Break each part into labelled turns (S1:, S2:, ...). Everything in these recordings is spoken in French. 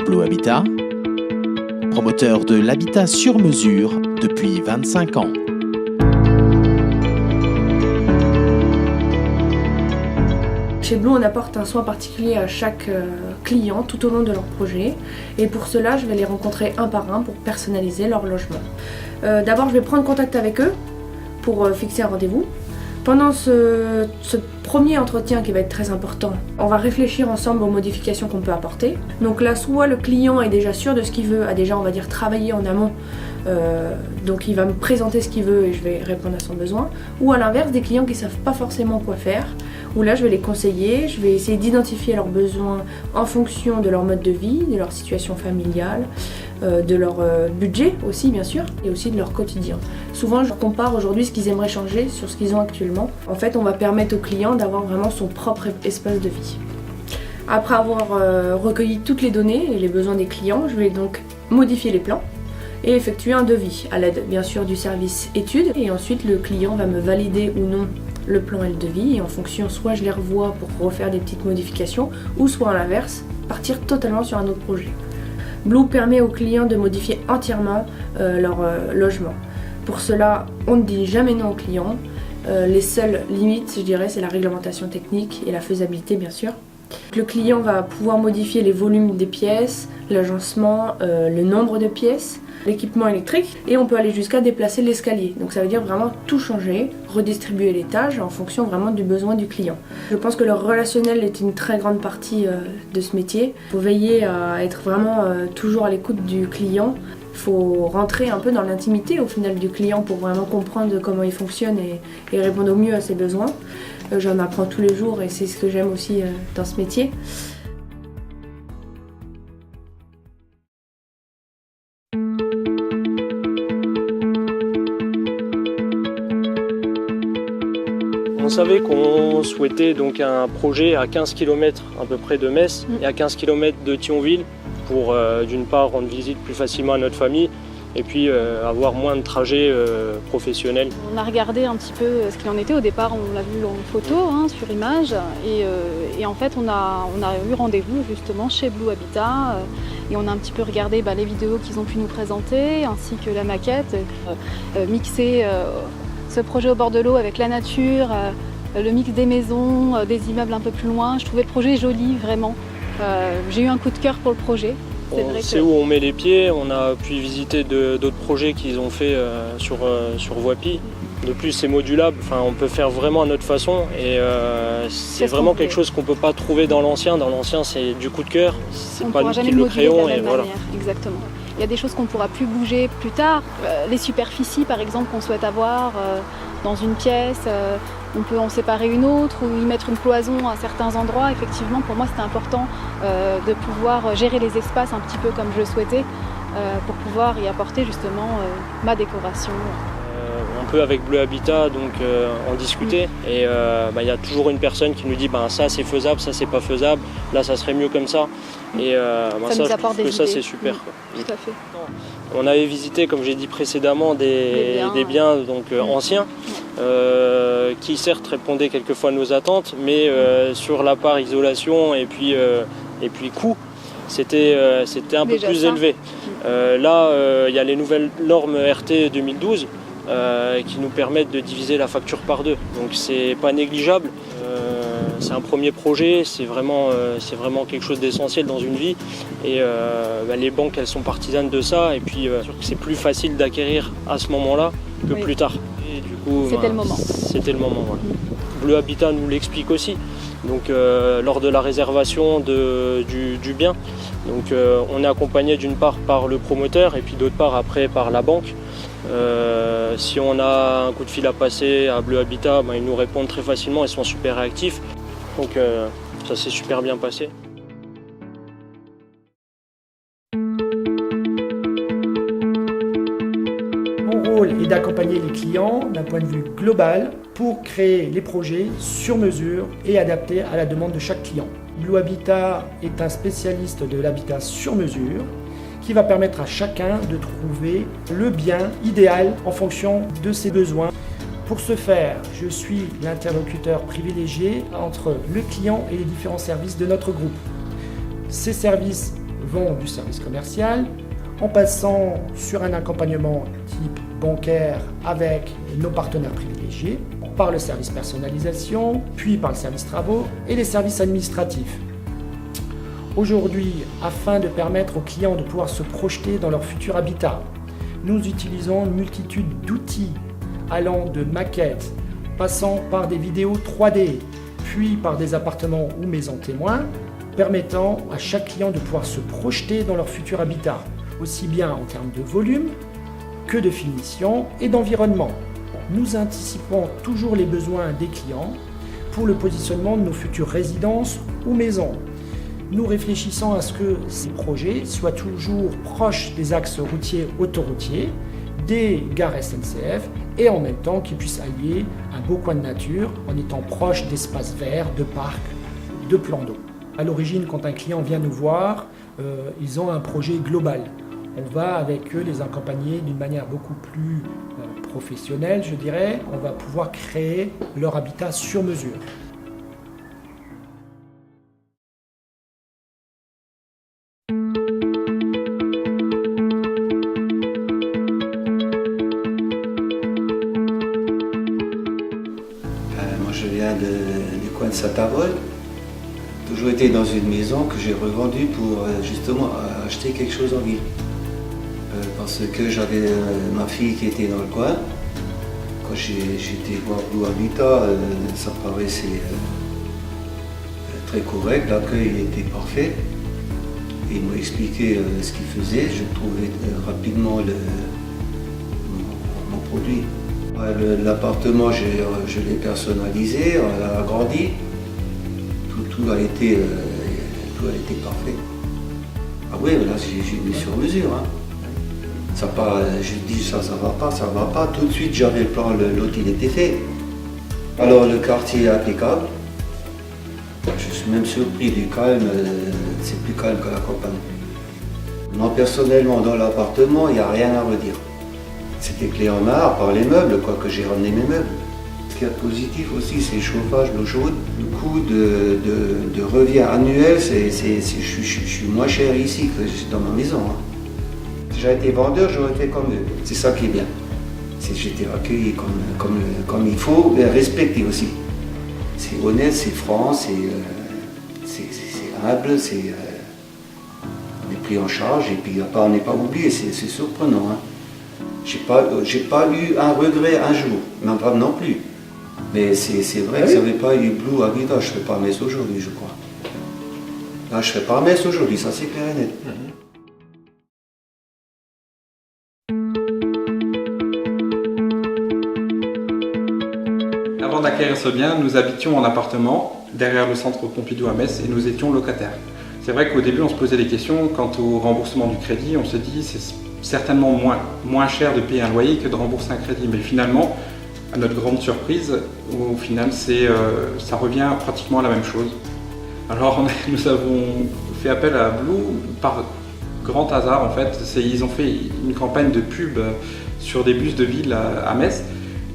S1: Blue Habitat, promoteur de l'habitat sur mesure depuis 25 ans.
S2: Chez Blue, on apporte un soin particulier à chaque client tout au long de leur projet. Et pour cela, je vais les rencontrer un par un pour personnaliser leur logement. D'abord, je vais prendre contact avec eux pour fixer un rendez-vous. Pendant ce premier entretien qui va être très important, on va réfléchir ensemble aux modifications qu'on peut apporter. Donc là, soit le client est déjà sûr de ce qu'il veut, a déjà, on va dire, travaillé en amont, donc il va me présenter ce qu'il veut et je vais répondre à son besoin. Ou à l'inverse, des clients qui ne savent pas forcément quoi faire, où là je vais les conseiller, je vais essayer d'identifier leurs besoins en fonction de leur mode de vie, de leur situation familiale, de leur budget aussi bien sûr, et aussi de leur quotidien. Souvent je compare aujourd'hui ce qu'ils aimeraient changer sur ce qu'ils ont actuellement. En fait, on va permettre au client d'avoir vraiment son propre espace de vie. Après avoir recueilli toutes les données et les besoins des clients, je vais donc modifier les plans et effectuer un devis à l'aide bien sûr du service études. Et ensuite le client va me valider ou non le plan et le devis, et en fonction, soit je les revois pour refaire des petites modifications, ou soit à l'inverse, partir totalement sur un autre projet. Blue permet aux clients de modifier entièrement leur logement. Pour cela, on ne dit jamais non aux clients. Les seules limites, je dirais, c'est la réglementation technique et la faisabilité, bien sûr. Le client va pouvoir modifier les volumes des pièces, l'agencement, le nombre de pièces, l'équipement électrique, et on peut aller jusqu'à déplacer l'escalier. Donc ça veut dire vraiment tout changer, redistribuer les tâches en fonction vraiment du besoin du client. Je pense que le relationnel est une très grande partie de ce métier. Il faut veiller à être vraiment toujours à l'écoute du client. Il faut rentrer un peu dans l'intimité au final du client pour vraiment comprendre comment il fonctionne et répondre au mieux à ses besoins. J'en apprends tous les jours et c'est ce que j'aime aussi dans ce métier.
S3: On savait qu'on souhaitait donc un projet à 15 km à peu près de Metz et à 15 km de Thionville pour d'une part rendre visite plus facilement à notre famille et puis avoir moins de trajets professionnels.
S4: On a regardé un petit peu ce qu'il en était. Au départ, on l'a vu en photo, sur image, et en fait on a eu rendez-vous justement chez Blue Habitat et on a un petit peu regardé les vidéos qu'ils ont pu nous présenter ainsi que la maquette, mixer ce projet au bord de l'eau avec la nature, le mix des maisons, des immeubles un peu plus loin. Je trouvais le projet joli, vraiment. J'ai eu un coup de cœur pour le projet.
S3: On sait où on met les pieds, on a pu visiter d'autres projets qu'ils ont fait sur Voipy. De plus, c'est modulable, on peut faire vraiment à notre façon et c'est vraiment quelque chose qu'on ne peut pas trouver dans l'ancien. Dans l'ancien, c'est du coup de cœur, c'est pas nous qui le créons. Et voilà.
S4: Exactement. Il y a des choses qu'on ne pourra plus bouger plus tard. Les superficies, par exemple, qu'on souhaite avoir dans une pièce, on peut en séparer une autre ou y mettre une cloison à certains endroits. Effectivement, pour moi, c'était important de pouvoir gérer les espaces un petit peu comme je le souhaitais pour pouvoir y apporter justement ma décoration.
S3: On peut avec Bleu Habitat donc en discuter et il y a toujours une personne qui nous dit ça c'est faisable, ça c'est pas faisable, là ça serait mieux comme ça et ça je trouve que ça c'est super.
S4: Tout à fait.
S3: On avait visité, comme j'ai dit précédemment, des biens donc, anciens qui certes répondaient quelquefois à nos attentes, mais sur la part isolation et puis coût, c'était un peu plus élevé. Là, il y a les nouvelles normes RT 2012 qui nous permettent de diviser la facture par deux. Donc c'est pas négligeable. C'est un premier projet, c'est vraiment quelque chose d'essentiel dans une vie. Et les banques, elles sont partisanes de ça. Et puis c'est plus facile d'acquérir à ce moment-là que plus tard. Et du coup,
S4: c'était le moment.
S3: C'était le moment. Voilà. Bleu Habitat nous l'explique aussi. Donc lors de la réservation du bien, donc on est accompagné d'une part par le promoteur et puis d'autre part après par la banque. Si on a un coup de fil à passer à Bleu Habitat, ils nous répondent très facilement, ils sont super réactifs. Donc ça s'est super bien passé.
S5: Mon rôle est d'accompagner les clients d'un point de vue global pour créer les projets sur mesure et adaptés à la demande de chaque client. Blue Habitat est un spécialiste de l'habitat sur mesure qui va permettre à chacun de trouver le bien idéal en fonction de ses besoins. Pour ce faire, je suis l'interlocuteur privilégié entre le client et les différents services de notre groupe. Ces services vont du service commercial, en passant sur un accompagnement type bancaire avec nos partenaires privilégiés, par le service personnalisation, puis par le service travaux et les services administratifs. Aujourd'hui, afin de permettre aux clients de pouvoir se projeter dans leur futur habitat, nous utilisons une multitude d'outils allant de maquettes, passant par des vidéos 3D, puis par des appartements ou maisons témoins, permettant à chaque client de pouvoir se projeter dans leur futur habitat, aussi bien en termes de volume que de finition et d'environnement. Nous anticipons toujours les besoins des clients pour le positionnement de nos futures résidences ou maisons. Nous réfléchissons à ce que ces projets soient toujours proches des axes routiers autoroutiers, des gares SNCF et en même temps qu'ils puissent allier un beau coin de nature en étant proches d'espaces verts, de parcs, de plans d'eau. À l'origine, quand un client vient nous voir, ils ont un projet global. On va avec eux les accompagner d'une manière beaucoup plus professionnelle, je dirais. On va pouvoir créer leur habitat sur mesure.
S6: Moi je viens du coin de Saint-Avold. Toujours été dans une maison que j'ai revendue pour justement acheter quelque chose en ville. Parce que j'avais ma fille qui était dans le coin. Quand j'étais voir Blue Habitat, ça paraissait très correct, l'accueil était parfait. Et il m'a expliqué ce qu'il faisait, je trouvais rapidement mon produit. L'appartement, je l'ai personnalisé, on l'a agrandi. Tout a été parfait. Ah oui, là j'ai mis sur mesure. Hein. Ça pas, je dis ça va pas. Tout de suite j'avais le plan, l'autre il était fait. Alors le quartier est impeccable. Je suis même surpris du calme, c'est plus calme que la campagne. Moi personnellement dans l'appartement, il n'y a rien à redire. C'était clé en main, à part les meubles, quoi, que j'ai ramené mes meubles. Ce qui est positif aussi, c'est le chauffage, l'eau chaude. Le coût de revient annuel, je suis moins cher ici que dans ma maison. Hein. Si j'avais été vendeur, j'aurais fait comme eux. C'est ça qui est bien. J'étais accueilli comme il faut, mais respecté aussi. C'est honnête, c'est franc, c'est humble, on est pris en charge et puis on n'est pas oublié, c'est surprenant. Hein. J'ai pas eu un regret un jour, même pas non plus. Mais c'est vrai que si j'avais pas eu Blue Habitat, je ne serais pas à Metz aujourd'hui, je crois. Là, je ne serais pas à Metz aujourd'hui, ça c'est clair et net.
S7: Avant d'acquérir ce bien, nous habitions en appartement derrière le centre Pompidou à Metz et nous étions locataires. C'est vrai qu'au début, on se posait des questions quant au remboursement du crédit. On se dit c'est certainement moins cher de payer un loyer que de rembourser un crédit. Mais finalement, à notre grande surprise, au final, ça revient pratiquement à la même chose. Alors, nous avons fait appel à Blue par grand hasard en fait. Ils ont fait une campagne de pub sur des bus de ville à Metz.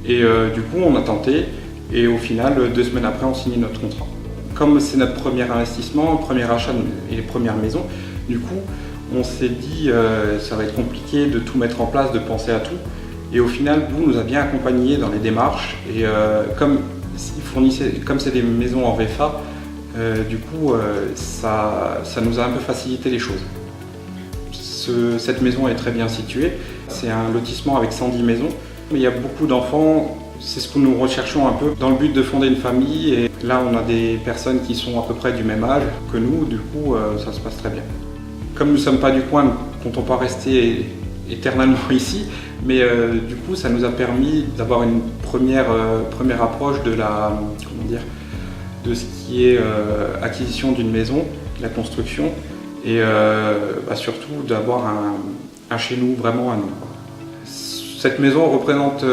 S7: Et du coup, on a tenté. Et au final, 2 semaines après, on signe notre contrat. Comme c'est notre premier investissement, premier achat et les premières maisons, du coup, on s'est dit ça va être compliqué de tout mettre en place, de penser à tout. Et au final, Blue nous a bien accompagnés dans les démarches. Et comme c'est des maisons en VFA, du coup, ça nous a un peu facilité les choses. Cette maison est très bien située. C'est un lotissement avec 110 maisons. Il y a beaucoup d'enfants. C'est ce que nous recherchons un peu dans le but de fonder une famille. Et là, on a des personnes qui sont à peu près du même âge que nous. Du coup, ça se passe très bien. Comme nous ne sommes pas du coin, nous ne comptons pas rester éternellement ici. Mais du coup, ça nous a permis d'avoir une première approche de de ce qui est acquisition d'une maison, la construction, et surtout d'avoir un chez nous vraiment à nous. Cette maison représente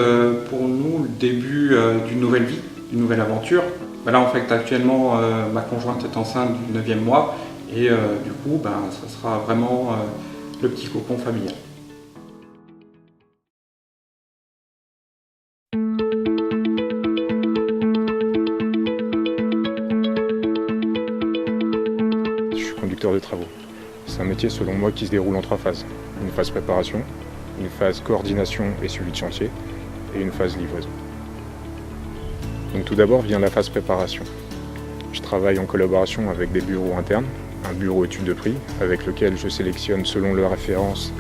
S7: pour nous le début d'une nouvelle vie, d'une nouvelle aventure. Là, en fait, actuellement, ma conjointe est enceinte du 9e mois et du coup, ça sera vraiment le petit cocon familial.
S8: Je suis conducteur de travaux. C'est un métier selon moi qui se déroule en 3 phases. Une phase préparation, une phase coordination et suivi de chantier, et une phase livraison. Donc tout d'abord vient la phase préparation. Je travaille en collaboration avec des bureaux internes, un bureau études de prix avec lequel je sélectionne selon leurs références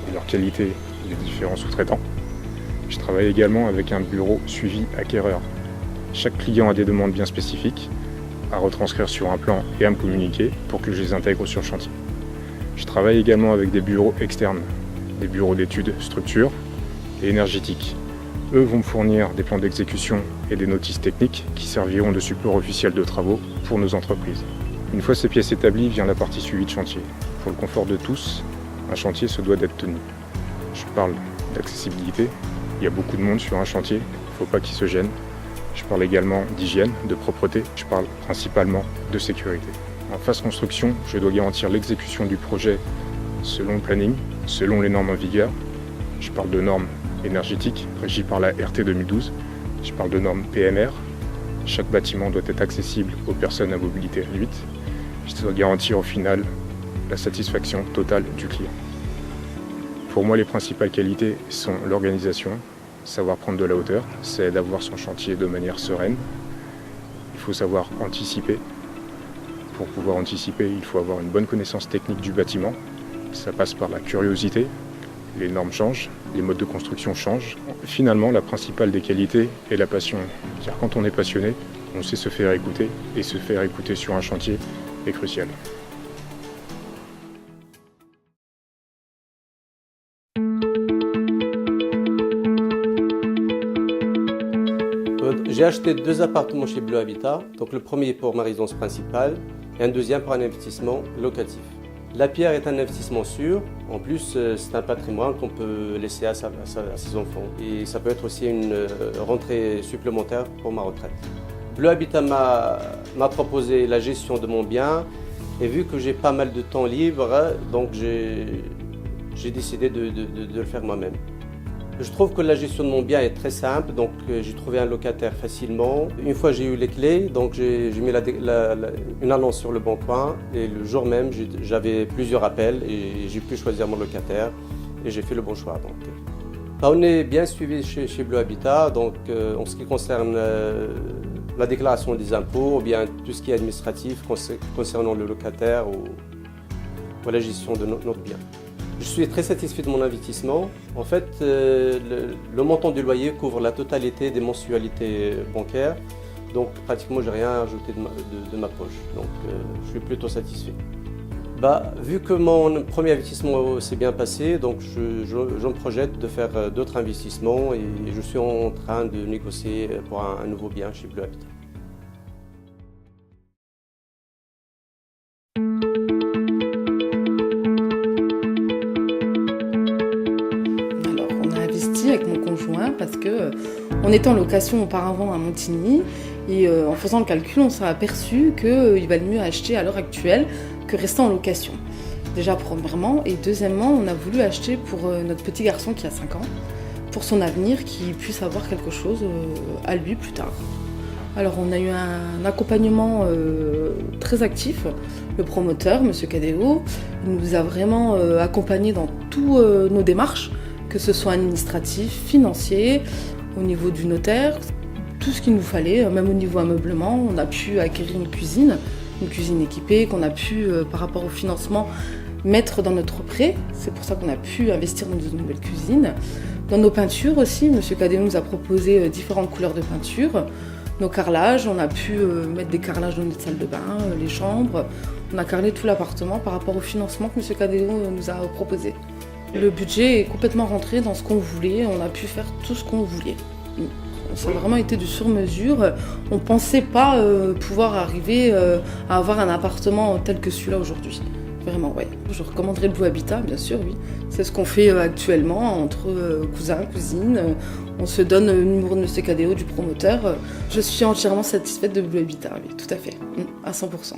S8: et leur qualité les différents sous-traitants. Je travaille également avec un bureau suivi acquéreur. Chaque client a des demandes bien spécifiques à retranscrire sur un plan et à me communiquer pour que je les intègre sur le chantier. Je travaille également avec des bureaux externes, des bureaux d'études structures et énergétiques. Eux vont me fournir des plans d'exécution et des notices techniques qui serviront de support officiel de travaux pour nos entreprises. Une fois ces pièces établies, vient la partie suivi de chantier. Pour le confort de tous, un chantier se doit d'être tenu. Je parle d'accessibilité, il y a beaucoup de monde sur un chantier, il ne faut pas qu'ils se gênent. Je parle également d'hygiène, de propreté, je parle principalement de sécurité. En phase construction, je dois garantir l'exécution du projet selon le planning, selon les normes en vigueur. Je parle de normes énergétiques régies par la RT 2012. Je parle de normes PMR. Chaque bâtiment doit être accessible aux personnes à mobilité réduite. Je dois garantir au final la satisfaction totale du client. Pour moi, les principales qualités sont l'organisation, savoir prendre de la hauteur, c'est d'avoir son chantier de manière sereine. Il faut savoir anticiper. Pour pouvoir anticiper, il faut avoir une bonne connaissance technique du bâtiment. Ça passe par la curiosité, les normes changent, les modes de construction changent. Finalement, la principale des qualités est la passion. Car quand on est passionné, on sait se faire écouter, et se faire écouter sur un chantier est crucial.
S9: J'ai acheté 2 appartements chez Bleu Habitat, donc le premier pour ma résidence principale et un deuxième pour un investissement locatif. La pierre est un investissement sûr, en plus c'est un patrimoine qu'on peut laisser à ses enfants et ça peut être aussi une rentrée supplémentaire pour ma retraite. Bleu Habitat m'a proposé la gestion de mon bien et vu que j'ai pas mal de temps libre, donc j'ai décidé de le faire moi-même. Je trouve que la gestion de mon bien est très simple, donc j'ai trouvé un locataire facilement. Une fois j'ai eu les clés, donc j'ai mis une annonce sur le Bon Coin et le jour même j'avais plusieurs appels et j'ai pu choisir mon locataire et j'ai fait le bon choix. Donc. On est bien suivi chez Bleu Habitat, donc en ce qui concerne la déclaration des impôts ou bien tout ce qui est administratif concernant le locataire ou la gestion de notre bien. Je suis très satisfait de mon investissement. En fait, le montant du loyer couvre la totalité des mensualités bancaires. Donc pratiquement, je n'ai rien ajouté de ma poche. Donc je suis plutôt satisfait. Vu que mon premier investissement s'est bien passé, donc je me projette de faire d'autres investissements et je suis en train de négocier pour un nouveau bien chez Bleu Habitat.
S10: Avec mon conjoint parce que on était en location auparavant à Montigny et en faisant le calcul on s'est aperçu qu'il valait mieux acheter à l'heure actuelle que rester en location. Déjà premièrement et deuxièmement on a voulu acheter pour notre petit garçon qui a 5 ans pour son avenir qu'il puisse avoir quelque chose à lui plus tard. Alors on a eu un accompagnement très actif. Le promoteur, M. Cadéo, nous a vraiment accompagnés dans toutes nos démarches, que ce soit administratif, financier, au niveau du notaire, tout ce qu'il nous fallait, même au niveau ameublement. On a pu acquérir une cuisine équipée qu'on a pu, par rapport au financement, mettre dans notre prêt. C'est pour ça qu'on a pu investir dans une nouvelle cuisine. Dans nos peintures aussi, M. Cadéo nous a proposé différentes couleurs de peinture. Nos carrelages, on a pu mettre des carrelages dans notre salle de bain, les chambres. On a carrelé tout l'appartement par rapport au financement que M. Cadéo nous a proposé. Le budget est complètement rentré dans ce qu'on voulait, on a pu faire tout ce qu'on voulait. Ça a vraiment été du sur-mesure. On ne pensait pas pouvoir arriver à avoir un appartement tel que celui-là aujourd'hui. Vraiment, ouais. Je recommanderais le Bleu Habitat, bien sûr, oui. C'est ce qu'on fait actuellement entre cousins, cousines. On se donne le numéro de M. Cadéo, du promoteur. Je suis entièrement satisfaite de Bleu Habitat, oui, tout à fait, à 100%.